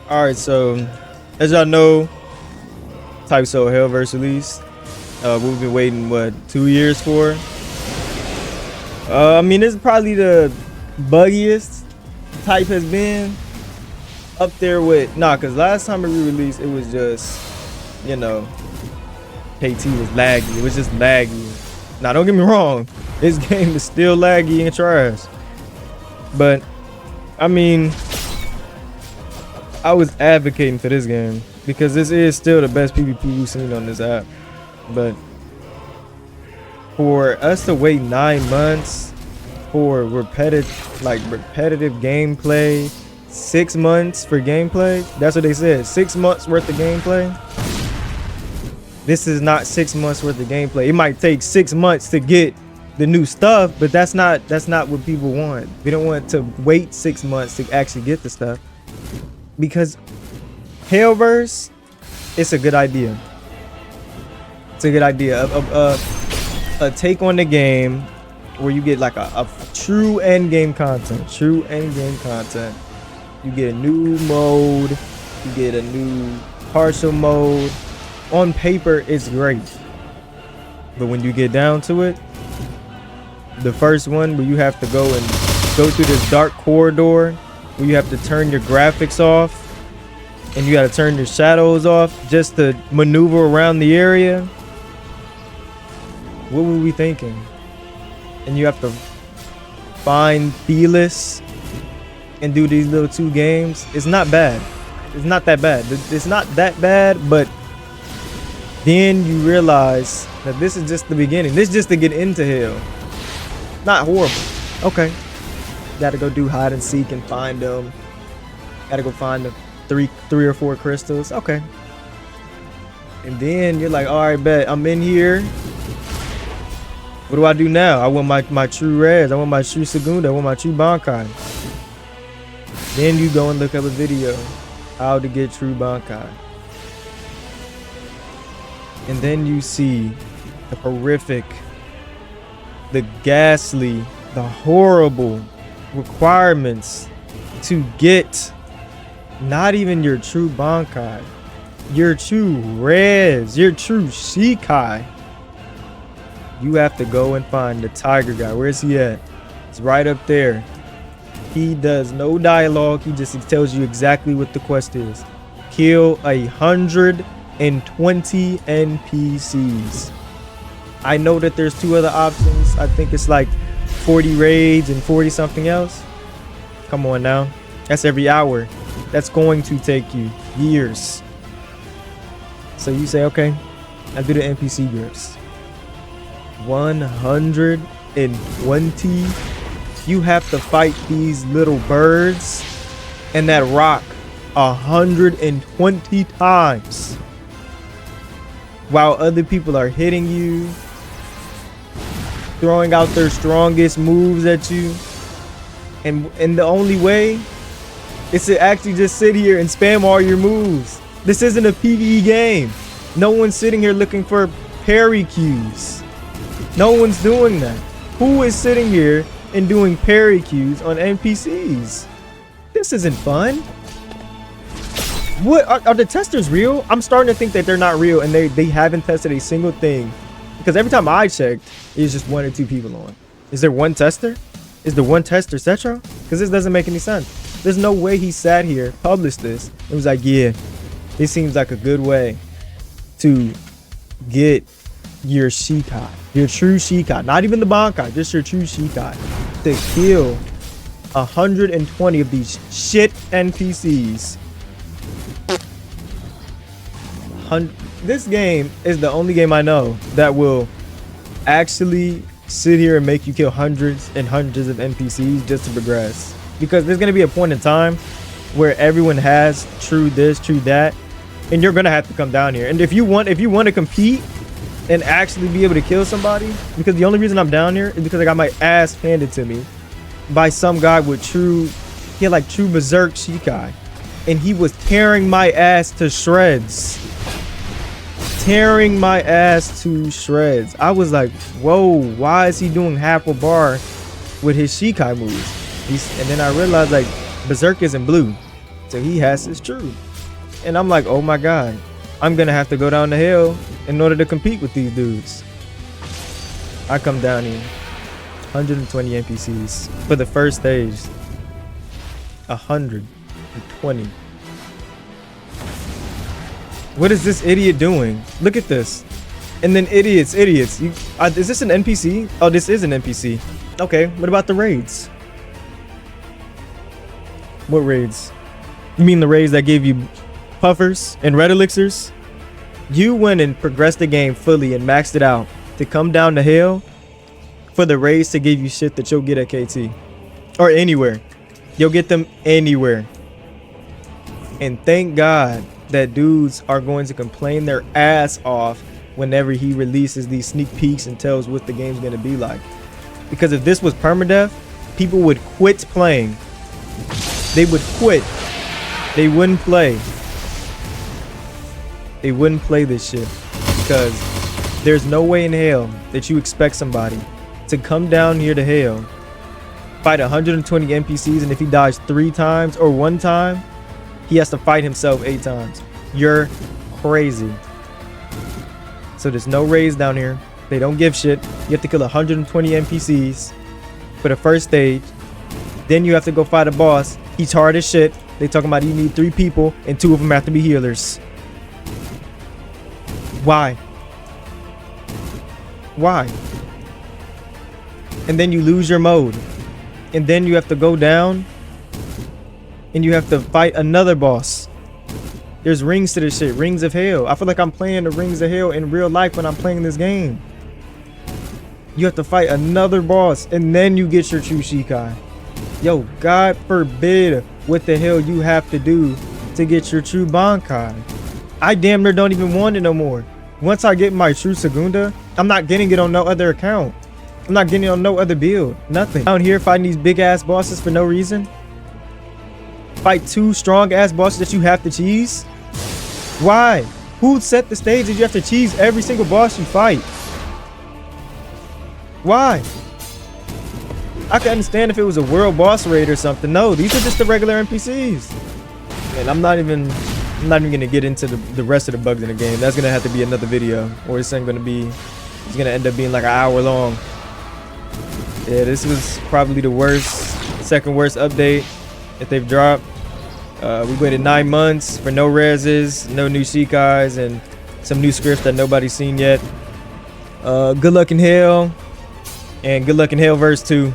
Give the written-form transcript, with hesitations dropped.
All right, so as y'all know, Type Soul Hellverse release. We've been waiting what 2 years for. I mean, this is probably the buggiest Type has been. Up there with because last time it re-released, it was just KT was laggy. It was just laggy. Now don't get me wrong, this game is still laggy and trash. But I mean, I was advocating for this game because this is still the best PvP we've seen on this app. But for us to wait 9 months for repetitive gameplay, 6 months for gameplay, that's what they said. 6 months worth of gameplay. This is not 6 months worth of gameplay. It might take 6 months to get the new stuff, but that's not what people want. We don't want to wait 6 months to actually get the stuff. Because Hellverse, it's a good idea. It's a good idea. A take on the game where you get like a true end game content. True end game content. You get a new mode. You get a new partial mode. On paper, it's great. But when you get down to it, the first one where you have to go through this dark corridor, where you have to turn your graphics off and you got to turn your shadows off just to maneuver around the area. What were we thinking? And you have to find Felis and do these little 2 games. It's not bad. It's not that bad. It's not that bad, but then you realize that this is just the beginning. This is just to get into hell. Not horrible. Okay. Gotta go do hide and seek and find them. Gotta go find the three or 4 crystals. Okay. And then you're like, all right, bet I'm in here. What do I do now? I want my true res. I want my true segunda. I want my true bankai. Then you go and look up a video how to get true bankai. And then you see the horrific, the ghastly, the horrible requirements to get not even your true bankai, your true res, your true shikai. You have to go and find the tiger guy. Where is he at? It's right up there. He does no dialogue. He just tells you exactly what the quest is. Kill 120 NPCs. I know that there's 2 other options. I think it's like 40 raids and 40 something else. Come on now. That's every hour. That's going to take you years. So you say, okay, I'll do the NPC groups. 120. You have to fight these little birds and that rock 120 times while other people are hitting you, throwing out their strongest moves at you, and the only way is to actually just sit here and spam all your moves. This isn't a PvE game. No one's sitting here looking for parry cues. No one's doing that. Who is sitting here and doing parry cues on NPCs? This isn't fun. What are the testers real? I'm starting to think that they're not real and they haven't tested a single thing, because every time I checked, it's just 1 or 2 people on. Is there one tester? Is the one tester Cetro? Because this doesn't make any sense. There's no way he sat here, published this, and was like, yeah, this seems like a good way to get your shikai, your true shikai, not even the bankai, just your true shikai, to kill 120 of these shit NPCs. This game is the only game I know that will actually sit here and make you kill hundreds and hundreds of NPCs just to progress. Because there's going to be a point in time where everyone has true this, true that, and you're going to have to come down here. And if you want to compete and actually be able to kill somebody, because the only reason I'm down here is because I got my ass handed to me by some guy with he had like true berserk shikai, and he was tearing my ass to shreds. Tearing my ass to shreds. I was like, whoa, why is he doing half a bar with his shikai moves? And then I realized, like, berserk isn't blue. So he has his truth. And I'm like, oh my God, I'm gonna have to go down the hill in order to compete with these dudes. I come down here, 120 NPCs for the first stage. 120. What is this idiot doing? Look at this. And then idiots. Is this an NPC? Oh, this is an NPC. Okay, what about the raids? What raids? You mean the raids that gave you puffers and red elixirs? You went and progressed the game fully and maxed it out to come down the hill for the raids to give you shit that you'll get at KT or anywhere. You'll get them anywhere. And thank God that dudes are going to complain their ass off whenever he releases these sneak peeks and tells what the game's going to be like. Because if this was permadeath, people would quit playing. They would quit. They wouldn't play. They wouldn't play this shit. Because there's no way in hell that you expect somebody to come down here to hell, fight 120 NPCs, and if he dies 3 times or 1 time, he has to fight himself 8 times. You're crazy. So there's no raids down here. They don't give shit. You have to kill 120 NPCs for the first stage. Then you have to go fight a boss. He's hard as shit. They talking about you need 3 people and 2 of them have to be healers. Why? Why? And then you lose your mode. And then you have to go down and you have to fight another boss. There's rings to this shit. Rings of hell. I feel like I'm playing the rings of hell in real life when I'm playing this game. You have to fight another boss and then you get your true Shikai. Yo, God forbid what the hell you have to do to get your true Bankai. I damn near don't even want it no more. Once I get my true Segunda, I'm not getting it on no other account. I'm not getting it on no other build. Nothing. Down here fighting these big ass bosses for no reason. Fight 2 strong ass bosses that you have to cheese. Why? Who set the stage that you have to cheese every single boss you fight? Why? I could understand if it was a world boss raid or something. No, these are just the regular NPCs. And I'm not even gonna get into the rest of the bugs in the game. That's gonna have to be another video, or it's gonna end up being like an hour long. Yeah, this was probably the second worst update that they've dropped. We waited 9 months for no reses, no new Shikais, and some new scripts that nobody's seen yet. Good luck in hell, and good luck in Hellverse 2.